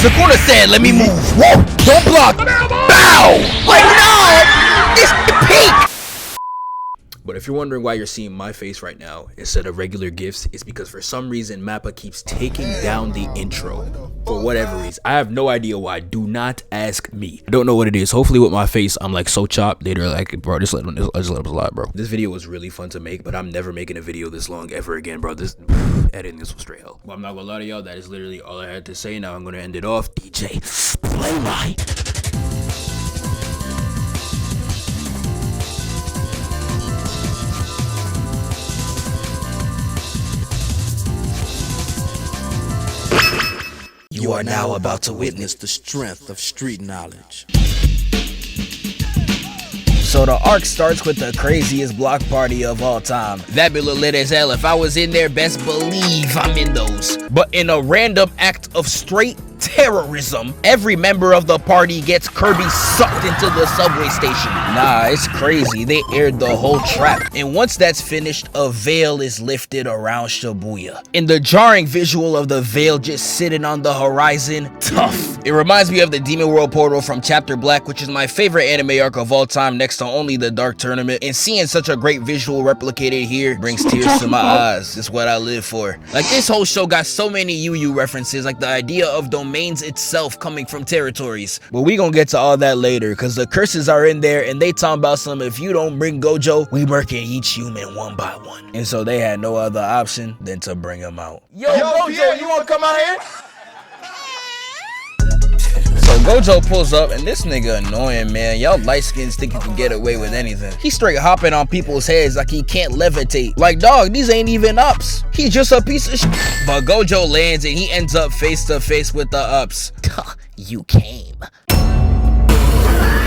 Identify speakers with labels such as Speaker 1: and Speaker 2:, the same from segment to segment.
Speaker 1: Sukuna said, let me move. Whoa, don't block. Bow! Like, no! It's peak! But if you're wondering why you're seeing my face right now instead of regular GIFs, it's because for some reason Mappa keeps taking down the intro. For whatever reason. I have no idea why. Do not ask me. I don't know what it is. Hopefully with my face, I'm like so chopped. They're like, bro, just let them slide, bro. This video was really fun to make, but I'm never making a video this long ever again, bro. This editing this was straight hell. Well, I'm not gonna lie to y'all. That is literally all I had to say. Now I'm gonna end it off. DJ, play light.
Speaker 2: You are now about to witness the strength of street knowledge.
Speaker 1: So the arc starts with the craziest block party of all time. That be lit as hell. If I was in there, best believe I'm in those. But in a random act of straight terrorism, every member of the party gets Kirby sucked into the subway station. Nah, it's crazy. They aired the whole trap. And once that's finished, a veil is lifted around Shibuya. And the jarring visual of the veil just sitting on the horizon, tough. It reminds me of the Demon World portal from Chapter Black, which is my favorite anime arc of all time next to only the Dark Tournament. And seeing such a great visual replicated here brings tears to my eyes. It's what I live for. Like, this whole show got so many Yu references, like the idea of domains itself coming from territories. But we gonna get to all that later, because the curses are in there and they talking about some, if you don't bring Gojo, we murking each human one by one. And so they had no other option than to bring him out. Yo Gojo, you wanna come out here? So Gojo pulls up, and this nigga annoying, man. Y'all light skins think you can get away with anything. He straight hopping on people's heads like he can't levitate. Like, dog, these ain't even ups. He just a piece of shit. But Gojo lands and he ends up face to face with the ups. You came.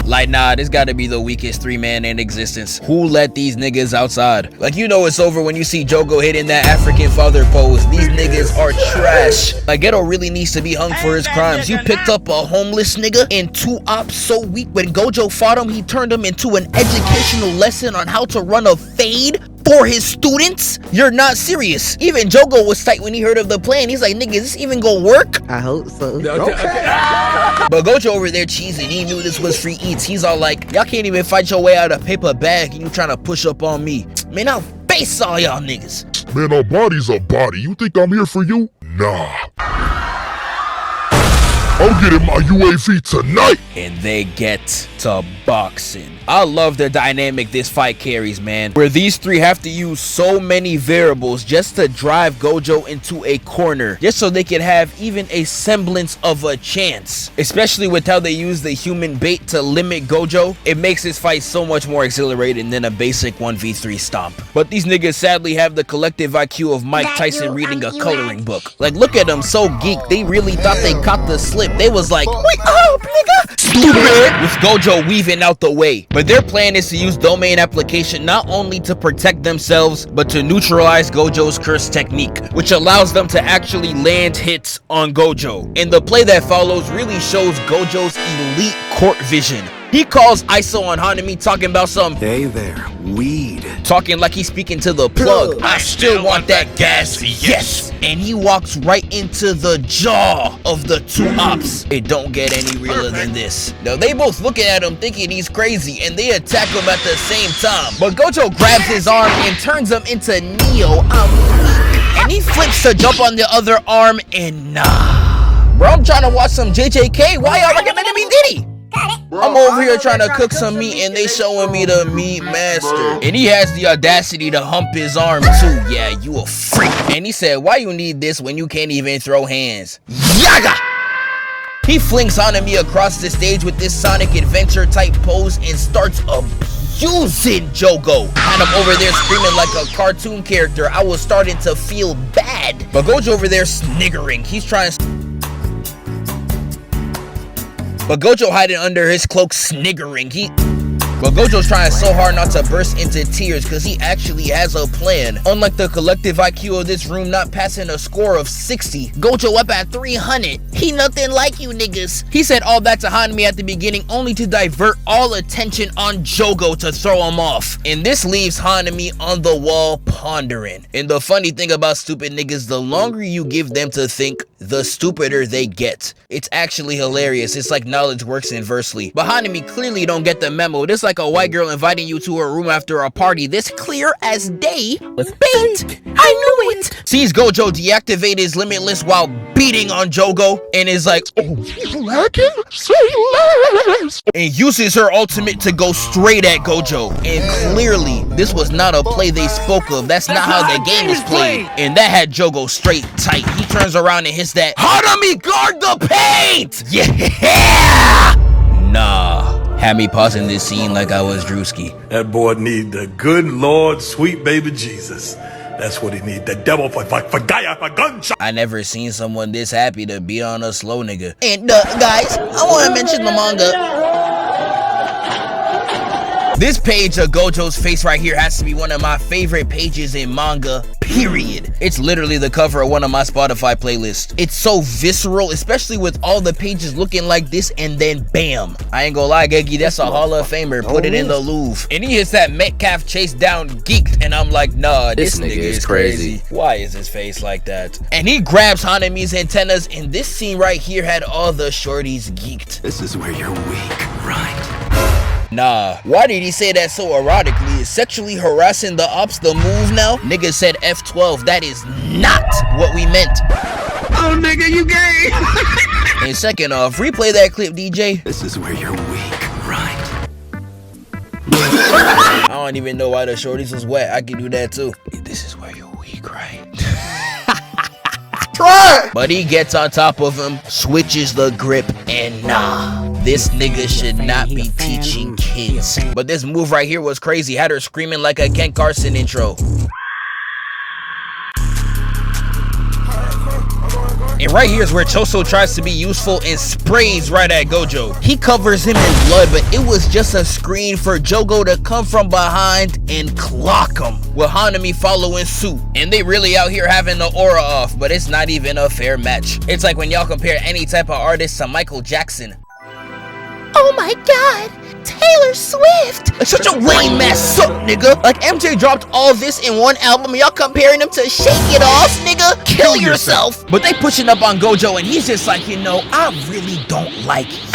Speaker 1: Like, nah, this gotta be the weakest three-man in existence. Who let these niggas outside? Like, you know it's over when you see Jogo hitting that African father pose. These niggas are trash. Like, Ghetto really needs to be hung for his crimes. You picked up a homeless nigga and two ops so weak. When Gojo fought him, he turned him into an educational lesson on how to run a fade for his students? You're not serious. Even Jogo was tight when he heard of the plan. He's like, nigga, is this even gonna work?
Speaker 3: I hope so.
Speaker 1: Okay. But Gojo over there cheesing. He knew this was free eats. He's all like, y'all can't even fight your way out of a paper bag and you trying to push up on me. Man, I'll face all y'all niggas.
Speaker 4: Man, a body's a body. You think I'm here for you? Nah. I'm getting my UAV tonight.
Speaker 1: And they get to boxing. I love the dynamic this fight carries, man. Where these three have to use so many variables just to drive Gojo into a corner. Just so they can have even a semblance of a chance. Especially with how they use the human bait to limit Gojo. It makes this fight so much more exhilarating than a basic 1v3 stomp. But these niggas sadly have the collective IQ of Mike Tyson reading a coloring book. Like, look at them, so geek. They really thought they caught the slip. They was like, wait up, nigga. Stupid. With Gojo weaving out the way. But their plan is to use domain application not only to protect themselves, but to neutralize Gojo's curse technique, which allows them to actually land hits on Gojo. And the play that follows really shows Gojo's elite court vision. He calls ISO on Hanami talking about some
Speaker 2: Hey there, weed.
Speaker 1: Talking like he's speaking to the plug. I still want that gas, yes. And he walks right into the jaw of the two ops. It don't get any realer than this. Now they both looking at him thinking he's crazy and they attack him at the same time. But Gojo grabs his arm and turns him into Neo. And he flips to jump on the other arm and nah. Bro, I'm trying to watch some JJK. Why y'all recommending me Diddy? I'm over here trying to cook some meat and they showing me the meat master. And he has the audacity to hump his arm too. Yeah, you a freak. And he said, why you need this when you can't even throw hands? Yaga! He flings Hanami across the stage with this Sonic Adventure type pose and starts abusing Jogo. And I'm over there screaming like a cartoon character. I was starting to feel bad. But Gojo over there sniggering. He's trying to... But Gojo hiding under his cloak sniggering. But Gojo's trying so hard not to burst into tears because he actually has a plan. Unlike the collective IQ of this room not passing a score of 60, Gojo up at 300. He nothing like you niggas. He said all that to Hanami at the beginning only to divert all attention on Jogo to throw him off. And this leaves Hanami on the wall pondering. And the funny thing about stupid niggas, the longer you give them to think, the stupider they get. It's actually hilarious. It's like knowledge works inversely. But Hanami clearly don't get the memo. This like a white girl inviting you to her room after a party this clear as day was bait. I knew it. Sees Gojo deactivate his limitless while beating on Jogo and is like,
Speaker 4: Oh, you lacking? Say less!
Speaker 1: And uses her ultimate to go straight at Gojo. And clearly, this was not a play they spoke of. That's not how the game is played. And that had Jogo straight tight. He turns around and hits that, Hanami, guard the paint! Yeah! Nah. Had me pausing this scene like I was Drewski.
Speaker 3: That boy need the good Lord, sweet baby Jesus. That's what he need. The devil for Gaia for gunshot.
Speaker 1: I never seen someone this happy to beat on a slow nigga. And guys, I want to mention the manga. This page of Gojo's face right here has to be one of my favorite pages in manga, period. It's literally the cover of one of my Spotify playlists. It's so visceral, especially with all the pages looking like this and then bam. I ain't gonna lie, Geki, that's a Hall of Famer. Put it in the Louvre. And he hits that Metcalf chase down geeked and I'm like, nah, this nigga is crazy. Why is his face like that? And he grabs Hanami's antennas and this scene right here had all the shorties geeked.
Speaker 2: This is where you're weak, right?
Speaker 1: Nah, why did he say that so erotically? Is sexually harassing the ops the move now? Nigga said F12, that is not what we meant.
Speaker 2: Oh, nigga, you gay!
Speaker 1: And second off, replay that clip, DJ.
Speaker 2: This is where you're weak, right?
Speaker 1: I don't even know why the shorties was wet. I can do that too. This is where you're weak, right? Try! But he gets on top of him, switches the grip, and nah. This nigga should not be teaching kids. But this move right here was crazy. Had her screaming like a Ken Carson intro. And right here is where Choso tries to be useful and sprays right at Gojo. He covers him in blood, but it was just a screen for Jogo to come from behind and clock him, with Hanami following suit. And they really out here having the aura off, but it's not even a fair match. It's like when y'all compare any type of artist to Michael Jackson. Oh my god, Taylor Swift! Like such a lame ass suck, nigga. Like MJ dropped all this in one album and y'all comparing them to Shake It Off, nigga. Kill yourself. But they pushing up on Gojo and he's just like, you know, I really don't like you.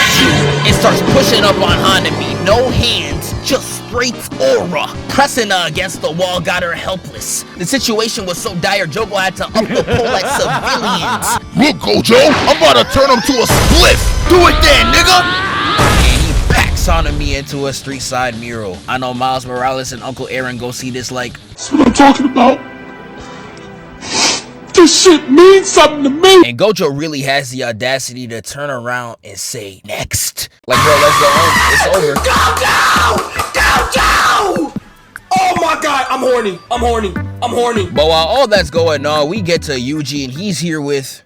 Speaker 1: And starts pushing up on Hanami. No hands, just straight aura. Pressing her against the wall got her helpless. The situation was so dire, Jogo had to up the pole like civilians.
Speaker 4: Look, Gojo, I'm about to turn him to a spliff.
Speaker 1: Do it then, nigga. Hanami into a street side mural. I know Miles Morales and Uncle Aaron go see this like,
Speaker 4: That's what I'm talking about. This shit means something to me.
Speaker 1: And Gojo really has the audacity to turn around and say, next. Like, bro, let's go home. It's over.
Speaker 5: Go! Oh my god, I'm horny.
Speaker 1: But while all that's going on, we get to Yuji and he's here with...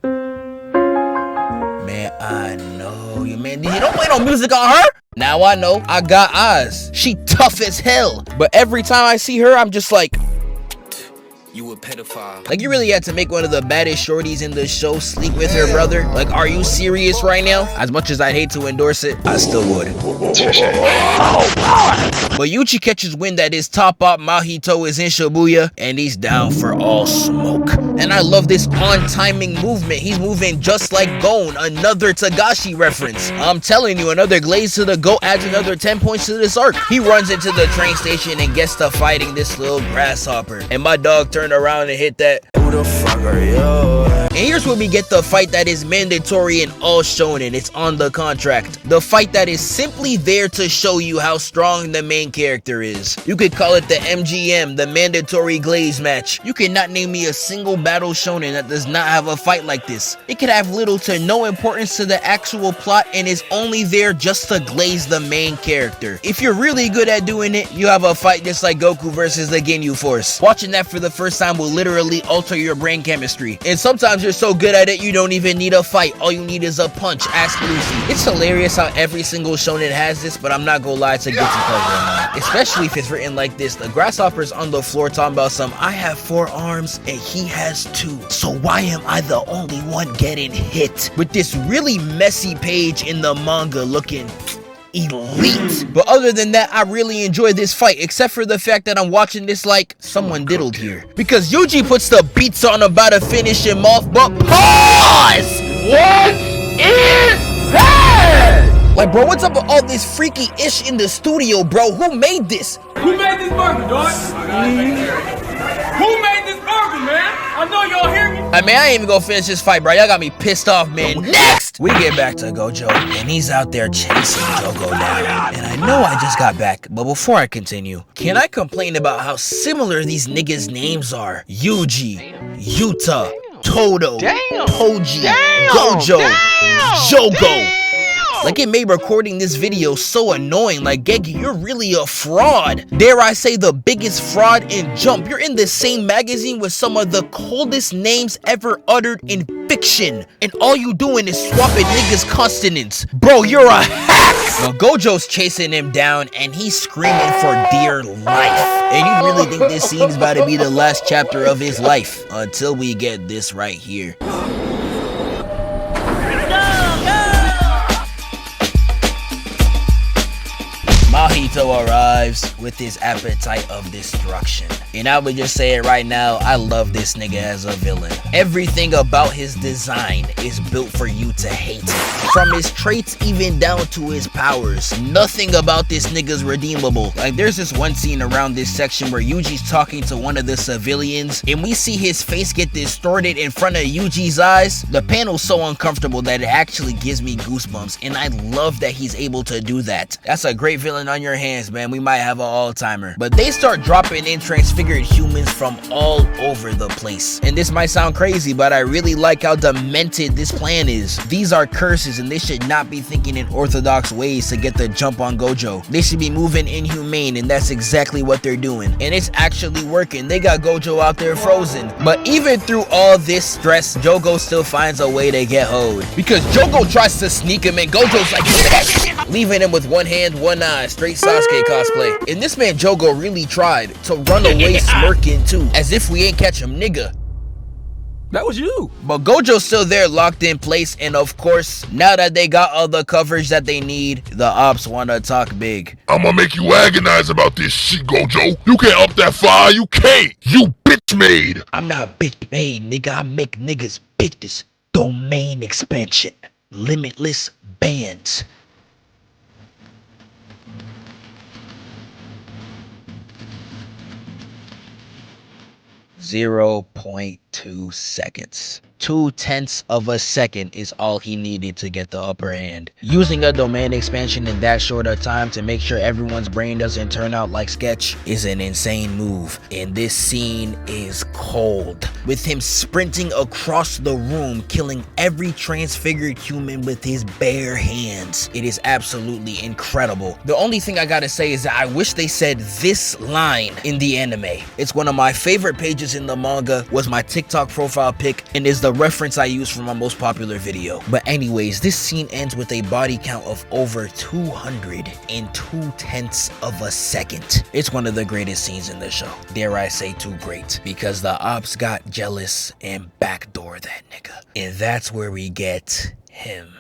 Speaker 1: Man, I know you, man. You don't play no music on her? Now I know. I got eyes. She tough as hell. But every time I see her, I'm just like... You a pedophile. Like, you really had to make one of the baddest shorties in the show sleep with her brother? Like, are you serious right now? As much as I'd hate to endorse it, I still would. But Yuji catches wind that his top op Mahito is in Shibuya, and he's down for all smoke. And I love this on-timing movement. He's moving just like Gon, another Tagashi reference. I'm telling you, another glaze to the goat adds another 10 points to this arc. He runs into the train station and gets to fighting this little grasshopper. And my dog turned around and hit that. Who the fuck are you? And here's where we get the fight that is mandatory in all shonen. It's on the contract. The fight that is simply there to show you how strong the main character is. You could call it the MGM, the mandatory glaze match. You cannot name me a single battle shonen that does not have a fight like this. It could have little to no importance to the actual plot and is only there just to glaze the main character. If you're really good at doing it, you have a fight just like Goku versus the Ginyu Force. Watching that for the first time will literally alter your brain chemistry. And sometimes you're so good at it, you don't even need a fight. All you need is a punch. Ask Lucy. It's hilarious how every single shonen has this, but I'm not gonna lie, it's a guilty pleasure of mine. Especially if it's written like this. The grasshopper's on the floor talking about some, I have 4 arms and he has 2. So why am I the only one getting hit? With this really messy page in the manga looking elite. But other than that, I really enjoy this fight, except for the fact that I'm watching this like someone diddled here. Because Yuji puts the beats on about to finish him off, but pause! What is that? Like, bro, what's up with all this freaky ish in the studio, bro? Who made this?
Speaker 5: Who made this burger, dog? Who made this burger, man? I know y'all hear me.
Speaker 1: I mean, I ain't even gonna finish this fight, bro. Y'all got me pissed off, man. Next! We get back to Gojo, and he's out there chasing Jogo down. And I know I just got back, but before I continue, can I complain about how similar these niggas' names are? Yuji, Yuta, Todo, Toji, Gojo, Jogo. Like, it made recording this video so annoying. Like, Gegi, you're really a fraud. Dare I say the biggest fraud in Jump. You're in the same magazine with some of the coldest names ever uttered in fiction. And all you doing is swapping niggas' consonants. Bro, you're a hack! Well, Gojo's chasing him down and he's screaming for dear life. And you really think this scene is about to be the last chapter of his life until we get this right here. Mahito arrives with his appetite of destruction. And I would just say it right now, I love this nigga as a villain. Everything about his design is built for you to hate him. From his traits even down to his powers. Nothing about this nigga's redeemable. Like, there's this one scene around this section where Yuji's talking to one of the civilians and we see his face get distorted in front of Yuji's eyes. The panel's so uncomfortable that it actually gives me goosebumps, and I love that he's able to do that. That's a great villain on your hands, man. We might have an all-timer. But they start dropping in transfigured humans from all over the place. And this might sound crazy, but I really like how demented this plan is. These are curses and they should not be thinking in orthodox ways to get the jump on Gojo. They should be moving inhumane, and that's exactly what they're doing. And it's actually working. They got Gojo out there frozen. But even through all this stress, Jogo still finds a way to get hoed. Because Jogo tries to sneak him and Gojo's like, leaving him with one hand, one eye, straight Sasuke cosplay. And this man Jogo really tried to run away smirking too, as if we ain't catch him, nigga.
Speaker 5: That was you.
Speaker 1: But Gojo's still there, locked in place, and of course, now that they got all the coverage that they need, the ops wanna talk big.
Speaker 4: I'ma make you agonize about this shit, Gojo. You can't up that fire, you can't. You bitch made.
Speaker 1: I'm not bitch made, nigga. I make niggas bitches. Domain expansion. Limitless bands. .2 seconds. 0.2 of a second is all he needed to get the upper hand. Using a domain expansion in that short a time to make sure everyone's brain doesn't turn out like sketch is an insane move. And this scene is cold, with him sprinting across the room, killing every transfigured human with his bare hands. It is absolutely incredible. The only thing I gotta say is that I wish they said this line in the anime. It's one of my favorite pages in the manga, was my TikTok profile pic, and is the reference I use for my most popular video. But anyways, this scene ends with a body count of over 200 in 0.2 of a second. It's one of the greatest scenes in the show. Dare I say too great, because the ops got jealous and backdoor that nigga. And that's where we get him.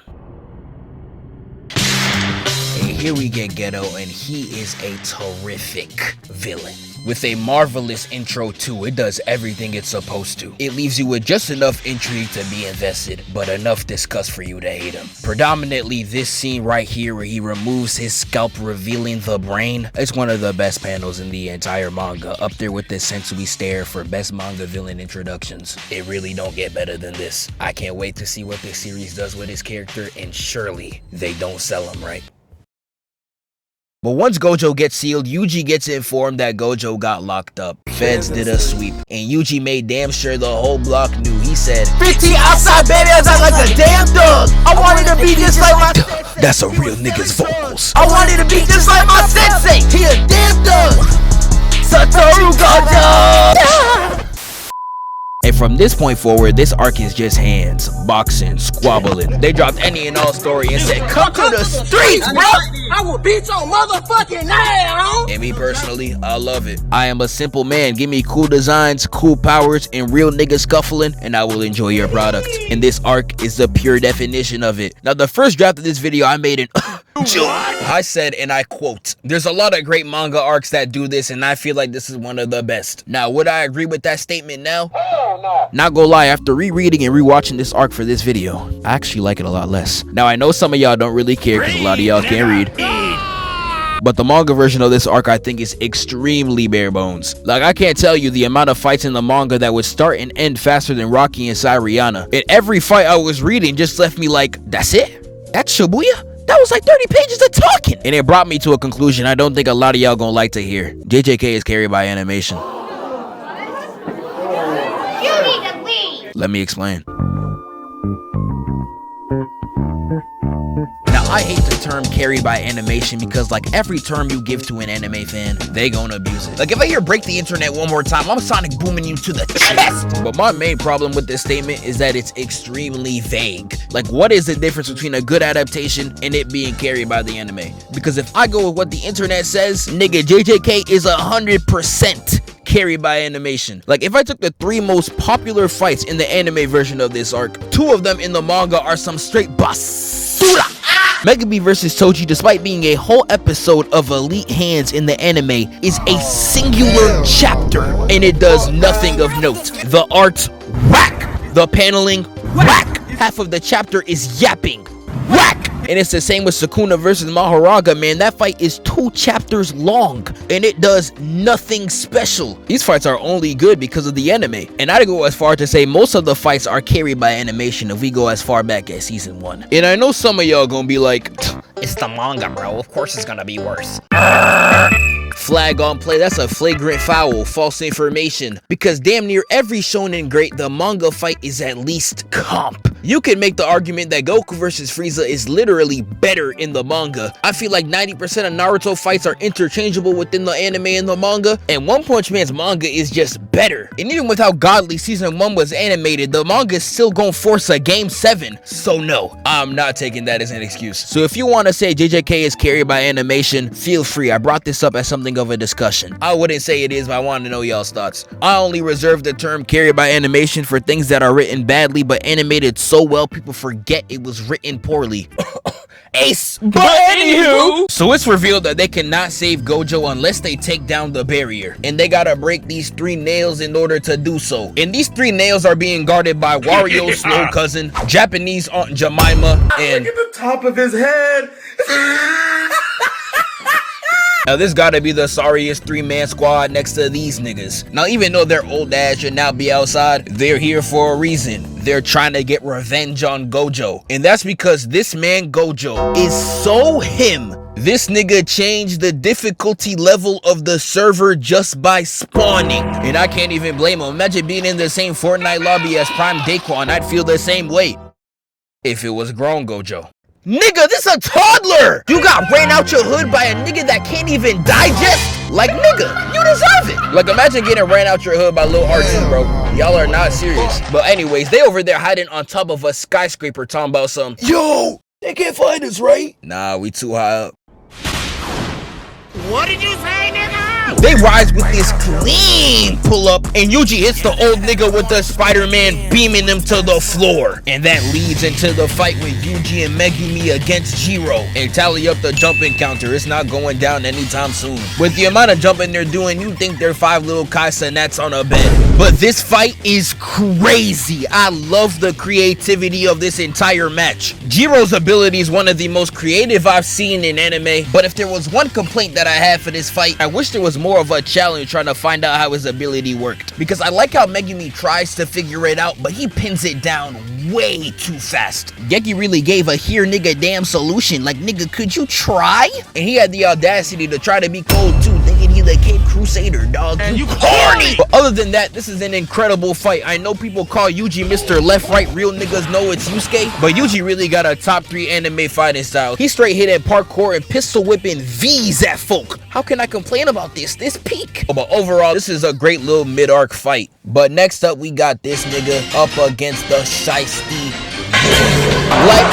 Speaker 1: And here we get Ghetto, and he is a terrific villain. With a marvelous intro too. It does everything it's supposed to. It leaves you with just enough intrigue to be invested, but enough disgust for you to hate him. Predominantly this scene right here where he removes his scalp revealing the brain. It's one of the best panels in the entire manga, up there with the Sensui stare for best manga villain introductions. It really don't get better than this. I can't wait to see what this series does with his character, and surely they don't sell him right. But once Gojo gets sealed, Yuji gets informed that Gojo got locked up. Feds did a sweep, and Yuji made damn sure the whole block knew. He said, 15 outside, baby, I sound like a damn dog. I wanted to be just like my That's a real nigga's vocals. I wanted to be just like my sensei. He a damn dog. Satoru Gojo. And from this point forward, this arc is just hands, boxing, squabbling. They dropped any and all story and said, come to the streets, bro!
Speaker 5: I will beat your motherfucking ass.
Speaker 1: And me personally, I love it. I am a simple man. Give me cool designs, cool powers, and real niggas scuffling, and I will enjoy your product. And this arc is the pure definition of it. Now, the first draft of this video, I made an I said, and I quote, there's a lot of great manga arcs that do this, and I feel like this is one of the best. Now, would I agree with that statement now? Hell no. Not gonna lie, after rereading and rewatching this arc for this video, I actually like it a lot less. Now, I know some of y'all don't really care because a lot of y'all can't read. But the manga version of this arc, I think, is extremely bare bones. Like, I can't tell you the amount of fights in the manga that would start and end faster than Rocky and Sairiyana. And every fight I was reading just left me like, that's it? That's Shibuya? That was like 30 pages of talking. And it brought me to a conclusion I don't think a lot of y'all gonna like to hear. JJK is carried by animation.
Speaker 6: You need to leave.
Speaker 1: Let me explain. Now, I hate the term carried by animation because, like, every term you give to an anime fan, they gonna abuse it. Like, if I hear break the internet one more time, I'm sonic booming you to the chest. But my main problem with this statement is that it's extremely vague. Like, what is the difference between a good adaptation and it being carried by the anime? Because if I go with what the internet says, nigga, JJK is 100% carried by animation. Like, if I took the 3 most popular fights in the anime version of this arc, 2 of them in the manga are some straight basura. Megumi vs Toji, despite being a whole episode of elite hands in the anime, is a singular chapter, and it does nothing of note. The art, whack. The paneling, whack. Half of the chapter is yapping, whack. And it's the same with Sukuna versus Mahoraga, man. That fight is 2 chapters long, and it does nothing special. These fights are only good because of the anime. And I'd go as far to say most of the fights are carried by animation if we go as far back as season 1. And I know some of y'all gonna be like, it's the manga, bro. Of course it's gonna be worse. Flag on play, that's a flagrant foul, false information. Because damn near every shonen great, the manga fight is at least comp. You can make the argument that Goku versus Frieza is literally better in the manga. I feel like 90% of Naruto fights are interchangeable within the anime and the manga, and One Punch Man's manga is just better. And even with how godly season 1 was animated, the manga is still gonna force a game 7. So no, I'm not taking that as an excuse. So if you want to say JJK is carried by animation, feel free. I brought this up as something of a discussion. I wouldn't say it is, but I want to know y'all's thoughts. I only reserve the term carried by animation for things that are written badly but animated so well people forget it was written poorly. Ace. But anywho, so it's revealed that they cannot save Gojo unless they take down the barrier, and they gotta break these 3 nails in order to do so. And these 3 nails are being guarded by Wario's slow cousin, Japanese Aunt Jemima, and
Speaker 5: Look at the top of his head.
Speaker 1: now this gotta be the sorriest 3-man squad next to these niggas. Now, even though their old ass should now be outside, they're here for a reason. They're trying to get revenge on Gojo. And that's because this man Gojo is so him. This nigga changed the difficulty level of the server just by spawning. And I can't even blame him. Imagine being in the same Fortnite lobby as Prime Daquan. I'd feel the same way if it was grown Gojo. Nigga, this a toddler! You got ran out your hood by a nigga that can't even digest? Like, nigga, you deserve it! Like, imagine getting ran out your hood by Lil RT, bro. Y'all are not serious. But anyways, they over there hiding on top of a skyscraper talking about some, yo, they can't find us, right? Nah, we too high up.
Speaker 6: What did you say, nigga?
Speaker 1: They rise with this clean pull-up, and Yuji hits the old nigga with the Spider-Man, beaming him to the floor. And that leads into the fight with Yuji and Megumi against Jiro. And tally up the jumping counter, it's not going down anytime soon. With the amount of jumping they're doing, you think they're 5 little Kaisenats on a bed. But this fight is crazy. I love the creativity of this entire match. Jiro's ability is one of the most creative I've seen in anime, but if there was one complaint that I had for this fight, I wish there was more of a challenge trying to find out how his ability worked. Because I like how Megumi tries to figure it out, but he pins it down way too fast. Geki really gave a here nigga damn solution, like, nigga, could you try? And he had the audacity to try to be cold too, thinking thinking he the Cape Crusader, dog. And you corny! But other than that, this is an incredible fight. I know people call Yuji Mr. Left Right. Real niggas know it's Yusuke. But Yuji really got a top 3 anime fighting style. He straight hit at parkour and pistol whipping V's at folk. How can I complain about this? This peak. But overall, this is a great little mid-arc fight. But next up, we got this nigga up against the Shiesty. Like,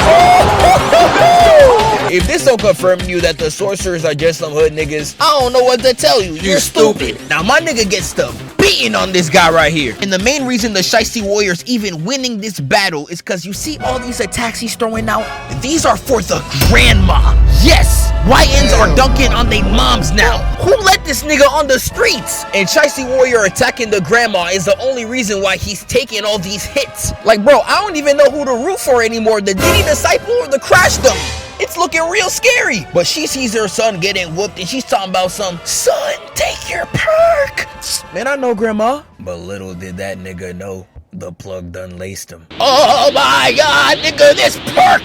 Speaker 1: if this don't confirm you that the sorcerers are just some hood niggas, I don't know what to tell you. You're stupid. Now my nigga gets the beating on this guy right here. And the main reason the Shiesty warriors even winning this battle is because you see all these attacks he's throwing out? These are for the grandma. Yes, YNs are dunking on they moms now. Who let this nigga on the streets? And Shiesty warrior attacking the grandma is the only reason why he's taking all these hits. Like, bro, I don't even know who to root for anymore, the Diddy disciple or the Crash Dummy. It's looking real scary. But she sees her son getting whooped and she's talking about some, son, take your perk. Man, I know, grandma. But little did that nigga know, the plug done laced him. Oh my god, nigga, this perk!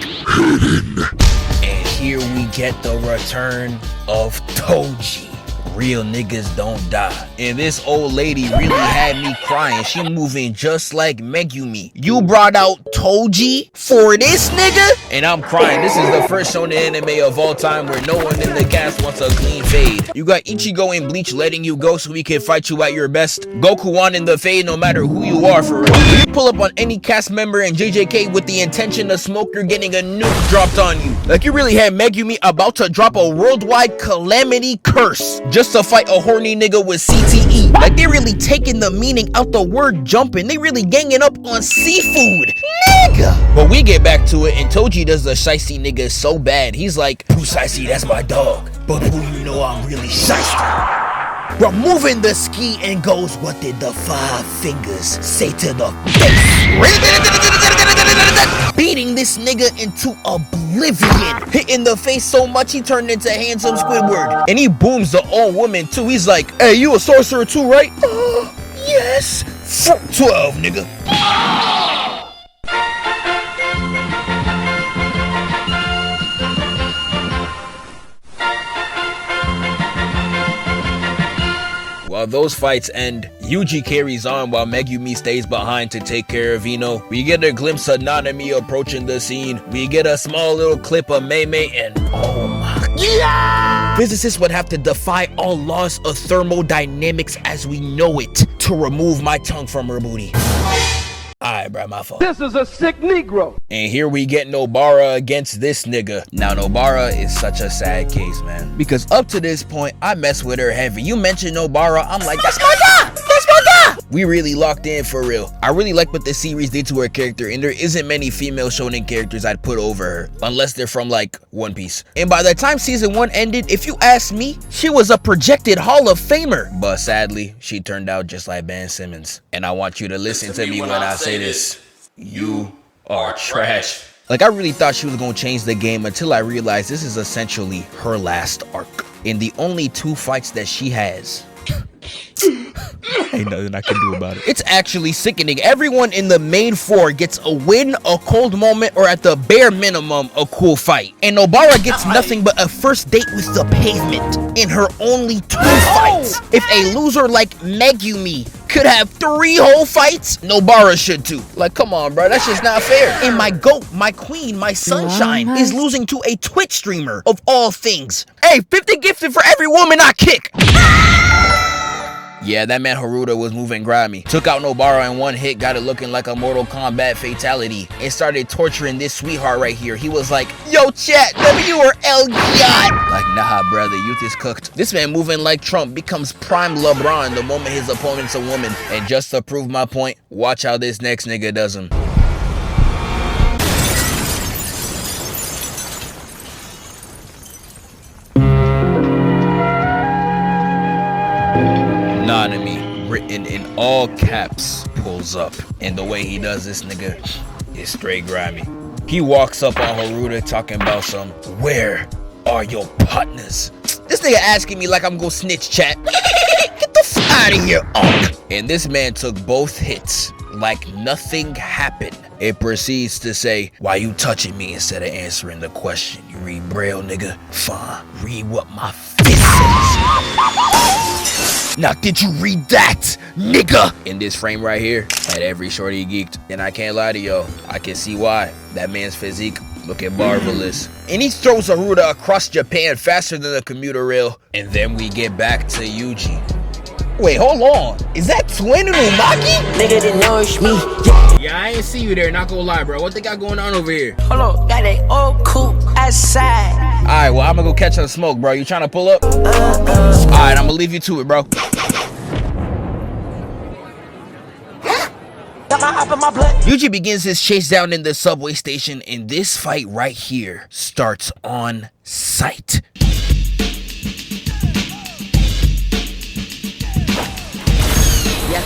Speaker 1: And here we get the return of Toji. Real niggas don't die. And this old lady really had me crying. She moving just like Megumi. You brought out Toji for this nigga? And I'm crying. This is the first shonen anime of all time where no one in the cast wants a clean fade. You got Ichigo in Bleach letting you go so he can fight you at your best. Goku on in the fade no matter who you are for real. You pull up on any cast member in JJK with the intention of smoke, you're getting a nuke dropped on you. Like you really had Megumi about to drop a worldwide calamity curse just to fight a horny nigga with CTE. Like they really taking the meaning out the word jumping. They really ganging up on seafood, nigga. But we get back to it and Toji does the shiesty nigga so bad. He's like, Pooh Shiesty, that's my dog. But Pooh, you know I'm really shiesty. Removing the ski and goes, what did the 5 fingers say to the face? Beating this nigga into oblivion. Hitting the face so much he turned into handsome Squidward. And he booms the old woman too. He's like, hey, you a sorcerer too, right? Yes. 12, nigga. While those fights end, Yuji carries on while Megumi stays behind to take care of Ino. We get a glimpse of Nanami approaching the scene. We get a small little clip of Mei and oh my god. Physicists would have to defy all laws of thermodynamics as we know it to remove my tongue from her booty. Alright, bro, my fault.
Speaker 5: This is a sick Negro.
Speaker 1: And here we get Nobara against this nigga. Now, Nobara is such a sad case, man. Because up to this point, I mess with her heavy. You mention Nobara, I'm like, that's my guy! That's my guy! We really locked in for real. I really like what the series did to her character, and there isn't many female shonen characters I'd put over her. Unless they're from, like, One Piece. And by the time season 1 ended, if you ask me, she was a projected Hall of Famer. But sadly, she turned out just like Ben Simmons. And I want you to listen to me when I say this. You are trash. Like, I really thought she was gonna change the game until I realized this is essentially her last arc. In the only 2 fights that she has. Ain't nothing I can do about it. It's actually sickening. Everyone in the main 4 gets a win, a cold moment, or at the bare minimum, a cool fight. And Nobara gets nothing but a first date with the pavement in her only 2 fights. If a loser like Megumi could have 3 whole fights, Nobara should too. Like, come on, bro, that's just not fair. And my goat, my queen, my sunshine is losing to a Twitch streamer of all things. Hey, 50 gifted for every woman I kick. Yeah, that man Haruta was moving grimy. Took out Nobara in 1 hit, got it looking like a Mortal Kombat fatality, and started torturing this sweetheart right here. He was like, yo, chat, W or L yacht? Like, nah, brother, youth is cooked. This man moving like Trump becomes prime LeBron the moment his opponent's a woman. And just to prove my point, watch how this next nigga does him. Nanami, written in all caps, pulls up. And the way he does this nigga is straight grimy. He walks up on Haruta talking about some, where are your partners? This nigga asking me like I'm gonna snitch, chat. Get the f out of here, unk. And this man took both hits like nothing happened. It proceeds to say, why you touching me instead of answering the question? You read Braille, nigga? Fine, read what my fist says. Now did you read that, nigga? In this frame right here, had every shorty geeked. And I can't lie to y'all, I can see why. That man's physique looking marvelous. And he throws a Ruta across Japan faster than the commuter rail. And then we get back to Yuji. Wait, hold on. Is that Twin Umaki?
Speaker 7: Nigga didn't nourish me.
Speaker 1: Yeah, I ain't see you there, not gonna lie, bro. What they got going on over here?
Speaker 7: Hold on, got that old coupe outside.
Speaker 1: Alright, well, I'm gonna go catch some smoke, bro. You trying to pull up? Alright, I'm gonna leave you to it, bro. Yuji begins his chase down in the subway station, and this fight right here starts on sight.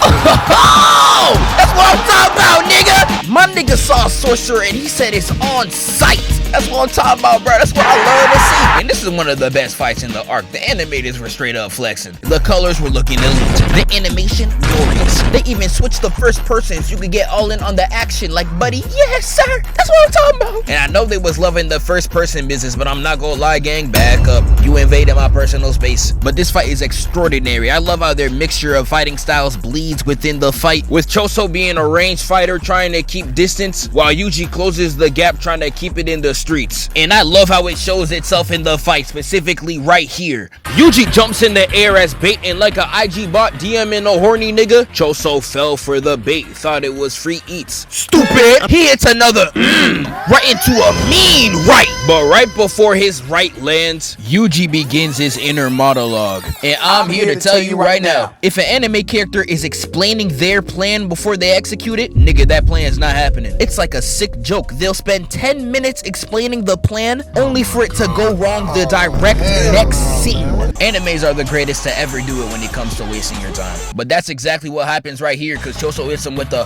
Speaker 1: Oh, that's what I'm talking about, nigga. My nigga saw a sorcerer and he said it's on sight. That's what I'm talking about, bro. That's what I love to see. And this is one of the best fights in the arc. The animators were straight up flexing. The colors were looking elite. The animation, glorious. They even switched the first person so you could get all in on the action. Like, buddy, yes, sir. That's what I'm talking about. And I know they was loving the first person business, but I'm not gonna lie, gang. Back up. You invaded my personal space. But this fight is extraordinary. I love how their mixture of fighting styles bleeds within the fight, with Choso being a ranged fighter trying to keep distance, while Yuji closes the gap trying to keep it in the streets. And I love how it shows itself in the fight, specifically right here. Yuji jumps in the air as bait, and like a IG bot DMing a horny nigga, Choso fell for the bait, thought it was free eats. Stupid! He hits another right into a mean right. But right before his right lands, Yuji begins his inner monologue. And I'm here to tell you right now, if an anime character is explaining their plan before they execute it, nigga, that plan's not happening. It's like a sick joke. They'll spend 10 minutes explaining the plan only for it to go wrong the direct next scene. Animes are the greatest to ever do it when it comes to wasting your time. But that's exactly what happens right here, because Choso hits him with the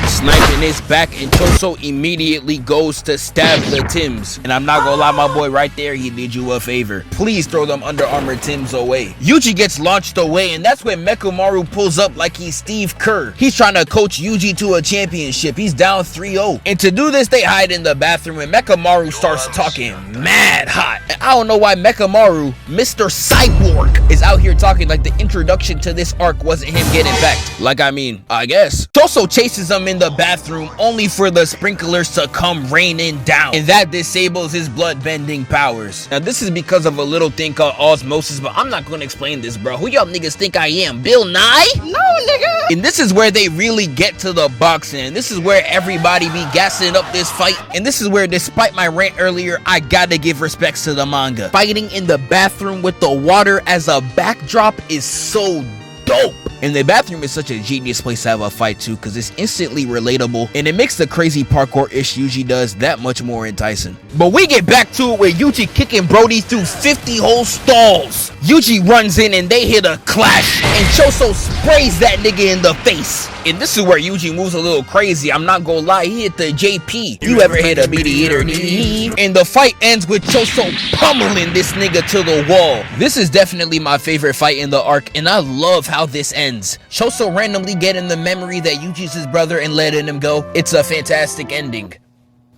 Speaker 1: sniping his back, and Choso immediately goes to stab the Tims. And I'm not gonna lie, my boy, right there, he did you a favor. Please throw them Under Armour Tims away. Yuji gets launched away, and that's when Mekumaru pulls up like he's Steve Kerr. He's trying to coach Yuji to a championship. He's down 3-0. And to do this, they hide in the bathroom, and Mekumaru starts talking mad hot. And I don't know why Mekumaru, Mr. Cyborg, is out here talking like the introduction to this arc wasn't him getting backed. Like, I mean, I guess. Choso chases him in the bathroom only for the sprinklers to come raining down, and that disables his blood bending powers. Now, this is because of a little thing called osmosis, but I'm not gonna explain this, bro. Who y'all niggas think I am? Bill Nye? No, nigga. And this is where they really get to the boxing. This is where everybody be gassing up this fight. And this is where, despite my rant earlier, I gotta give respects to the manga. Fighting in the bathroom with the water as a backdrop is so dope. And the bathroom is such a genius place to have a fight too, because it's instantly relatable, and it makes the crazy parkour-ish Yuji does that much more enticing. But we get back to it with Yuji kicking Brody through 50 whole stalls. Yuji runs in and they hit a clash, and Choso sprays that nigga in the face. And this is where Yuji moves a little crazy. I'm not gonna lie, he hit the JP. You ever hit a mediator knee? And the fight ends with Choso pummeling this nigga to the wall. This is definitely my favorite fight in the arc, and I love how this ends. Choso randomly getting the memory that Yuji's his brother and letting him go. It's a fantastic ending.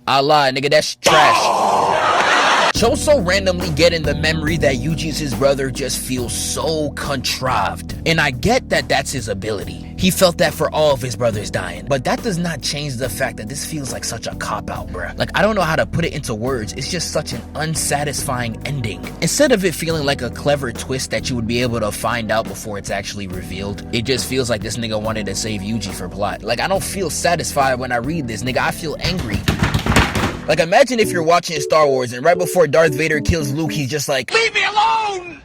Speaker 1: I lied, nigga, that's trash. Choso randomly getting the memory that Yuji's his brother just feels so contrived. And I get that that's his ability. He felt that for all of his brothers dying. But that does not change the fact that this feels like such a cop-out, bruh. Like, I don't know how to put it into words. It's just such an unsatisfying ending. Instead of it feeling like a clever twist that you would be able to find out before it's actually revealed, it just feels like this nigga wanted to save Yuji for plot. Like, I don't feel satisfied when I read this, nigga. I feel angry. Like, imagine if you're watching Star Wars and right before Darth Vader kills Luke, he's just like, leave me alone!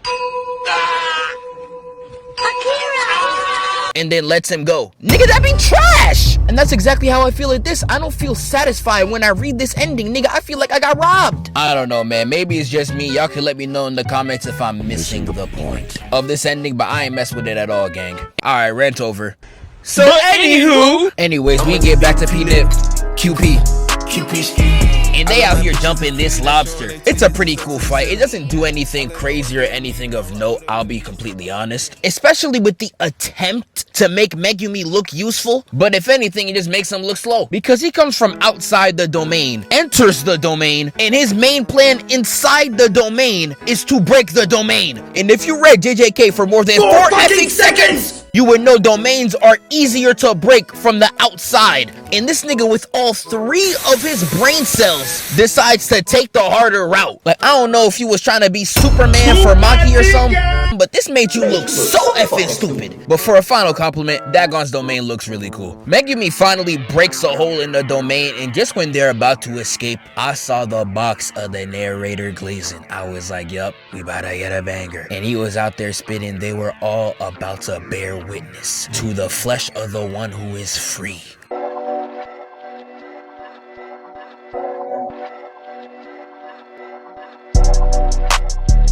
Speaker 1: And then lets him go. Nigga, that be trash! And that's exactly how I feel at this. I don't feel satisfied when I read this ending, nigga. I feel like I got robbed. I don't know, man. Maybe it's just me. Y'all can let me know in the comments if I'm missing the point of this ending, but I ain't mess with it at all, gang. Alright, rant over. So, anyways, we get back to P-Dip. QP. and they out here jumping this lobster. It's a pretty cool fight. It doesn't do anything crazy or anything of note, I'll be completely honest. Especially with the attempt to make Megumi look useful, but if anything, it just makes him look slow. Because he comes from outside the domain, enters the domain, and his main plan inside the domain is to break the domain. And if you read JJK for more than 4 effing seconds, you would know domains are easier to break from the outside. And this nigga with all 3 of his brain cells decides to take the harder route. Like, I don't know if you was trying to be Superman for Maki or something, but this made you look so effing stupid. But for a final compliment, Dagon's domain looks really cool. Megumi finally breaks a hole in the domain, and just when they're about to escape, I saw the box of the narrator glazing. I was like, yup, we about to get a banger. And he was out there spitting, they were all about to bear witness to the flesh of the one who is free.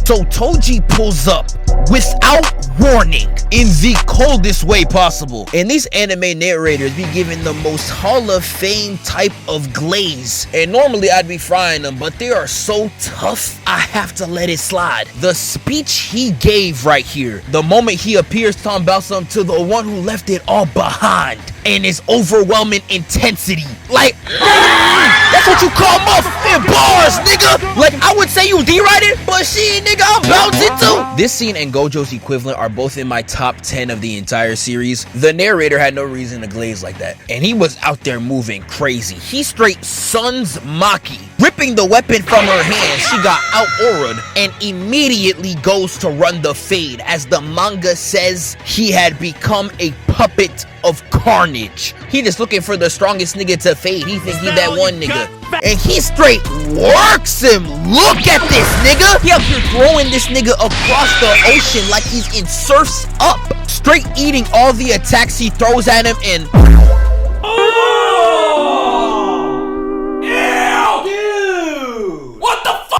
Speaker 1: So Toji pulls up without warning in the coldest way possible. And these anime narrators be giving the most Hall of Fame type of glaze. And normally I'd be frying them, but they are so tough, I have to let it slide. The speech he gave right here, the moment he appears talking about something to the one who left it all behind, and his overwhelming intensity. Like, that's what you call motherfucking bars, nigga. Like, I would say you D-writed, but shit, nigga, I'm bouncing too. This scene and Gojo's equivalent are both in my top 10 of the entire series. The narrator had no reason to glaze like that, and he was out there moving crazy. He straight suns Maki, ripping the weapon from her hand. She got out-auraed and immediately goes to run the fade. As the manga says, he had become a puppet of carnage. He just looking for the strongest nigga to fade. He think he that one nigga. And he straight works him. Look at this nigga. He up here throwing this nigga across the ocean like he's in Surf's Up. Straight eating all the attacks he throws at him and...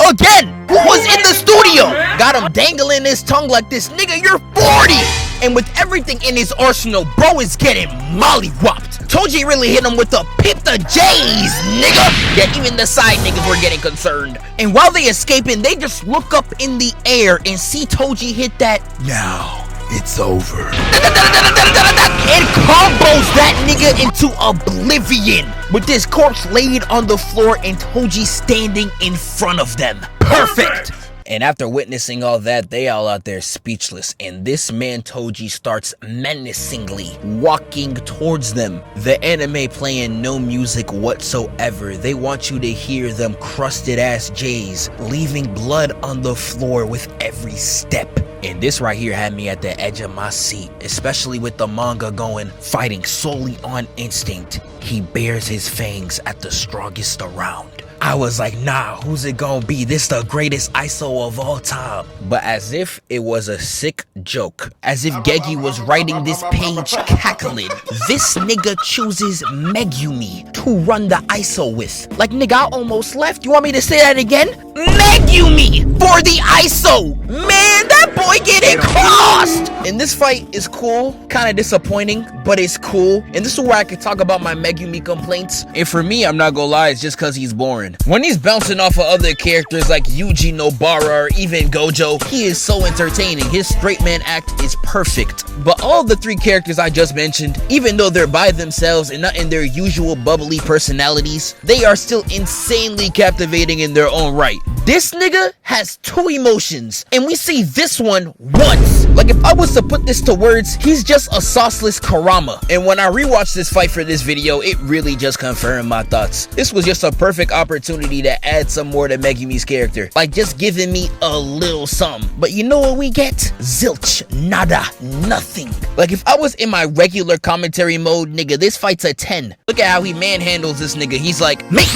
Speaker 1: Again, who was in the studio? Got him dangling his tongue like this. Nigga, you're 40! And with everything in his arsenal, bro is getting mollywopped. Toji really hit him with the pip the J's, nigga. Yeah, even the side niggas were getting concerned. And while they escaping, they just look up in the air and see Toji hit that, now it's over. And combos that nigga into oblivion with this corpse laid on the floor and Toji standing in front of them. Perfect. And after witnessing all that, they all out there speechless, and this man Toji starts menacingly walking towards them. The anime playing no music whatsoever. They want you to hear them crusted ass J's leaving blood on the floor with every step. And this right here had me at the edge of my seat, especially with the manga going, fighting solely on instinct. He bares his fangs at the strongest around. I was like, nah, who's it gonna be? This the greatest ISO of all time. But as if it was a sick joke, as if Gegi was writing this page cackling, this nigga chooses Megumi to run the ISO with. Like, nigga, I almost left. You want me to say that again? Megumi for the ISO. Man, that boy getting crossed. And this fight is cool, kind of disappointing, but it's cool. And this is where I could talk about my Megumi complaints. And for me, I'm not gonna lie, it's just cause he's boring. When he's bouncing off of other characters like Yuji, Nobara, or even Gojo, he is so entertaining. His straight man act is perfect. But all the 3 characters I just mentioned, even though they're by themselves and not in their usual bubbly personalities, they are still insanely captivating in their own right. This nigga has 2 emotions, and we see this one once. Like, if I was to put this to words, he's just a sauceless Karama. And when I rewatched this fight for this video, it really just confirmed my thoughts. This was just a perfect opportunity to add some more to Megumi's character. Like, just giving me a little something. But you know what we get? Zilch. Nada. Nothing. Like, if I was in my regular commentary mode, nigga, this fight's a 10. Look at how he manhandles this nigga. He's like, make.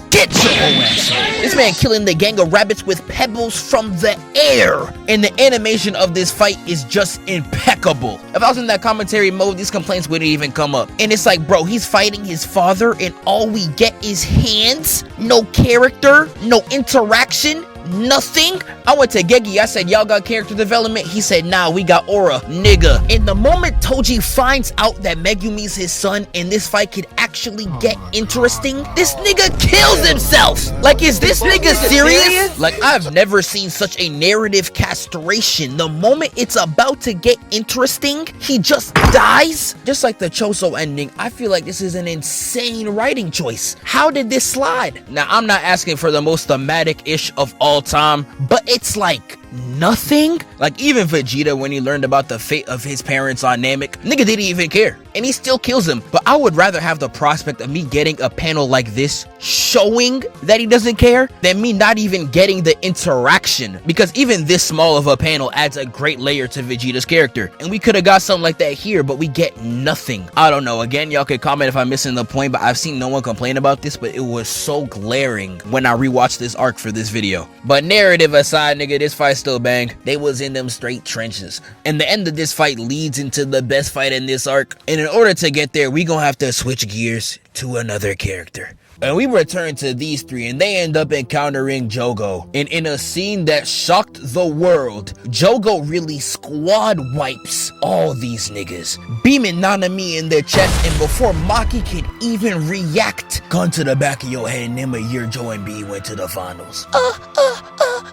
Speaker 1: Get your whole ass. This man killing the gang of rabbits with pebbles from the air. And the animation of this fight is just impeccable. If I was in that commentary mode, these complaints wouldn't even come up. And it's like, bro, he's fighting his father and all we get is hands, no character, no interaction, nothing. I went to Gegi, I said, y'all got character development? He said, nah, we got aura, nigga. In the moment Toji finds out that Megumi's his son and this fight could actually get interesting, this nigga kills himself. Like, is this nigga serious? Like, I've never seen such a narrative castration. The moment it's about to get interesting, he just dies. Just like the Choso ending, I feel like this is an insane writing choice. How did this slide? Now, I'm not asking for the most thematic-ish of all time, but it's like nothing. Like, even Vegeta, when he learned about the fate of his parents on Namek, nigga didn't even care, and he still kills him. But I would rather have the prospect of me getting a panel like this showing that he doesn't care than me not even getting the interaction, because even this small of a panel adds a great layer to Vegeta's character, and we could have got something like that here, but we get nothing. I don't know. Again, y'all could comment if I'm missing the point, but I've seen no one complain about this, but it was so glaring when I rewatched this arc for this video. But narrative aside, nigga, this fight still bang. They was in them straight trenches, and the end of this fight leads into the best fight in this arc, and in order to get there, we gonna have to switch gears to another character. And we return to these three, and they end up encountering Jogo. And in a scene that shocked the world, Jogo really squad wipes all these niggas, beaming Nanami in their chest, and before Maki could even react, gun to the back of your head, name a year Joe and B went to the finals.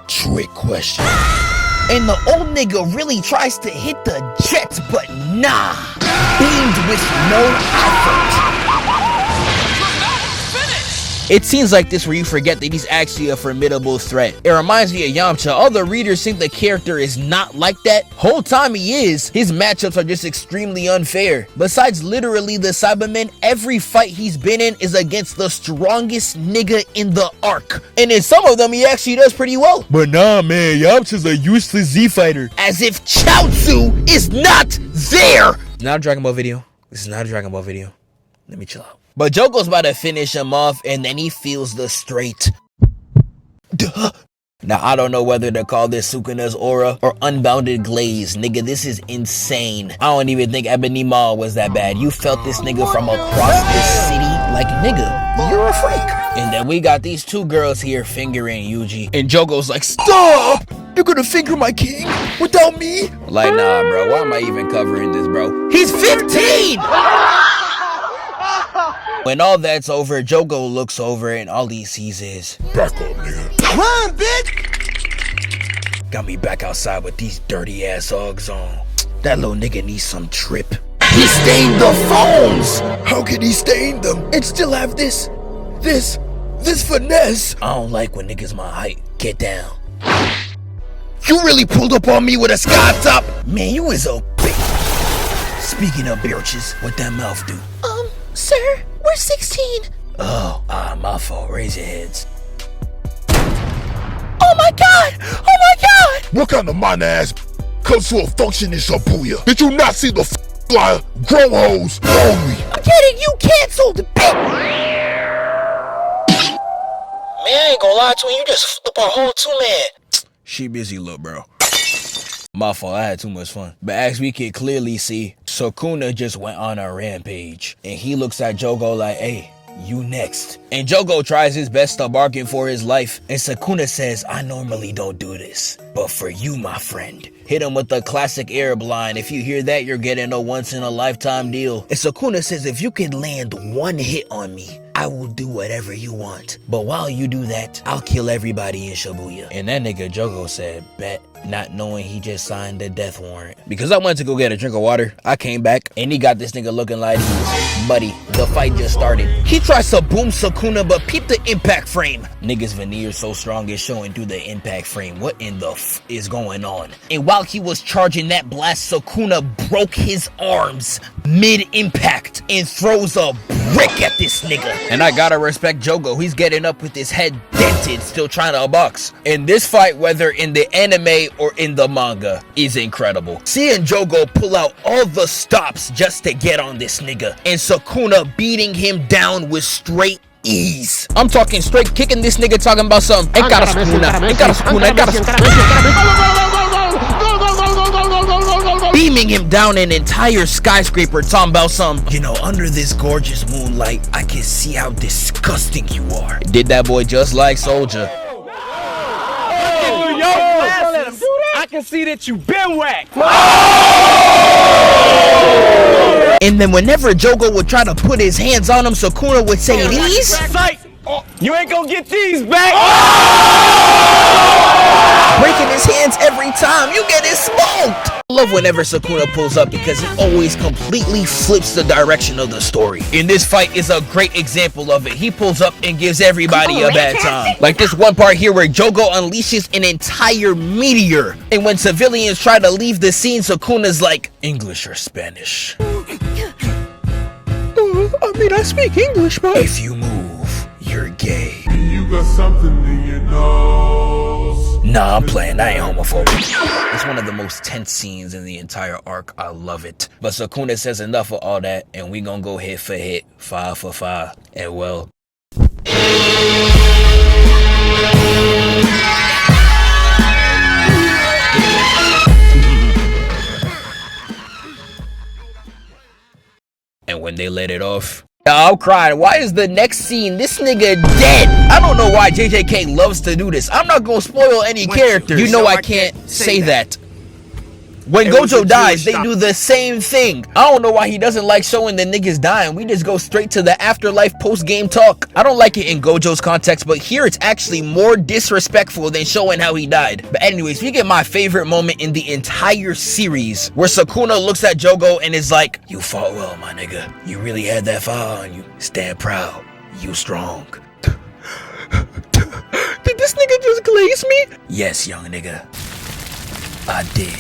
Speaker 1: Trick question. And the old nigga really tries to hit the jets, but nah, beamed with no effort. It seems like this where you forget that he's actually a formidable threat. It reminds me of Yamcha. Other readers think the character is not like that. Whole time he is. His matchups are just extremely unfair. Besides literally the Cybermen, every fight he's been in is against the strongest nigga in the arc. And in some of them, he actually does pretty well. But nah, man, Yamcha's a useless Z fighter. As if Chaozu is not there. It's not a Dragon Ball video. This is not a Dragon Ball video. Let me chill out. But Jogo's about to finish him off, and then he feels the straight duh. Now, I don't know whether to call this Sukuna's aura or unbounded glaze. Nigga, this is insane. I don't even think Ebony Maw was that bad. You felt this nigga from across this city like, nigga, you're a freak. And then we got these two girls here fingering Yuji. And Jogo's like, stop! You're gonna finger my king without me? Like, nah, bro. Why am I even covering this, bro? He's 15! When all that's over, Jogo looks over and all he sees is back up, nigga. Run, bitch! Got me back outside with these dirty ass Uggs on. That little nigga needs some trip. He stained the phones! How can he stain them and still have this finesse? I don't like when niggas my height. Get down. You really pulled up on me with a sky top? Man, you is a bitch. Speaking of bitches, what that mouth do? Sir, we're 16. Oh, my fault. Raise your heads. Oh my god! Oh my god!
Speaker 4: What kind of minor ass comes to a function in Shibuya? Did you not see the flyer? Grow hoes only.
Speaker 1: I'm kidding, you canceled, bitch! Man, I ain't gonna lie to you, you just flipped our whole two-man. She busy, little bro. My fault, I had too much fun. But as we can clearly see, Sukuna just went on a rampage. And he looks at Jogo like, hey, you next. And Jogo tries his best to bargain for his life. And Sukuna says, I normally don't do this, but for you, my friend. Hit him with the classic Arab line. If you hear that, you're getting a once-in-a-lifetime deal. And Sukuna says, if you can land one hit on me, I will do whatever you want. But while you do that, I'll kill everybody in Shibuya. And that nigga Jogo said, bet, not knowing he just signed a death warrant. Because I went to go get a drink of water, I came back, and he got this nigga looking like he was muddy. The fight just started. He tries to boom Sukuna, but peep the impact frame. Nigga's veneer so strong it's showing through the impact frame. What in the f is going on? And while he was charging that blast, Sukuna broke his arms mid-impact and throws a brick at this nigga. And I gotta respect Jogo. He's getting up with his head dented, still trying to box. And this fight, whether in the anime or in the manga, is incredible. Seeing Jogo pull out all the stops just to get on this nigga, and Sukuna beating him down with straight ease. I'm talking straight kicking this nigga, talking about something. Ain't got a Sukuna, ain't got a Sukuna, ain't got a Sukuna. Beaming him down an entire skyscraper, talking about some, you know, under this gorgeous moonlight, I can see how disgusting you are. Did that boy just like Soldier.
Speaker 8: I can see that you been whacked.
Speaker 1: And then whenever Jogo would try to put his hands on him, Sukuna would say these.
Speaker 8: Sight. You ain't gonna get these back.
Speaker 1: Breaking his hands every time. You get it smoked. I love whenever Sukuna pulls up because it always completely flips the direction of the story. And this fight is a great example of it. He pulls up and gives everybody a bad time. Like this one part here where Jogo unleashes an entire meteor. And when civilians try to leave the scene, Sukuna's like, English or Spanish? I speak English, but if you move, you're gay.
Speaker 4: You got something in your nose.
Speaker 1: Nah, I'm playing. I ain't homophobic. It's one of the most tense scenes in the entire arc. I love it. But Sukuna says enough of all that, and we gonna go hit for hit, 5 for 5, and well. And when they let it off, I'm crying. Why is the next scene this nigga dead? I don't know why JJK loves to do this. I'm not gonna spoil any characters. You know I can't say that. When Gojo dies, they do the same thing. I don't know why he doesn't like showing the niggas dying. We just go straight to the afterlife post-game talk. I don't like it in Gojo's context, but here it's actually more disrespectful than showing how he died. But anyways, we get my favorite moment in the entire series, where Sukuna looks at Jogo and is like, you fought well, my nigga. You really had that fire on you. Stand proud. You strong. Did this nigga just glaze me? Yes, young nigga. I did.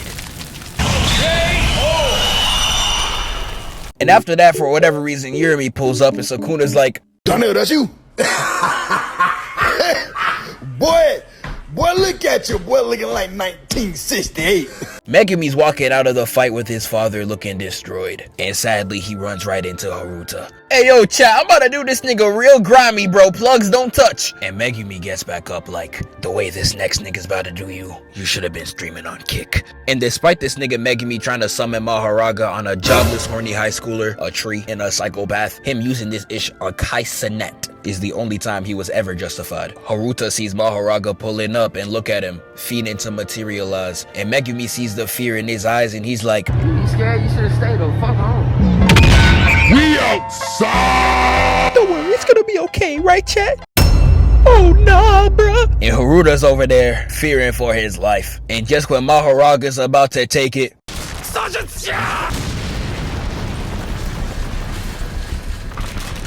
Speaker 1: And after that, for whatever reason, Yurimi pulls up and Sukuna's like,
Speaker 4: Donnell, that's you? Boy, look at you, boy, looking like 1968.
Speaker 1: Megumi's walking out of the fight with his father looking destroyed. And sadly, he runs right into Haruta. Hey, yo, chat, I'm about to do this nigga real grimy, bro. Plugs don't touch. And Megumi gets back up like, the way this next nigga's about to do you should have been streaming on Kick. And despite this nigga Megumi trying to summon Mahoraga on a jobless, horny high schooler, a tree, and a psychopath, him using this ish Arcaisenet is the only time he was ever justified. Haruta sees Mahoraga pulling up and look at him, feigning to materialize. And Megumi sees the fear in his eyes and he's like,
Speaker 8: You scared? You should have stayed the fuck home.
Speaker 4: We outside!
Speaker 1: Don't worry, it's gonna be okay, right, chat? Oh nah, bruh. And Haruta's over there, fearing for his life. And just when Mahoraga's about to take it,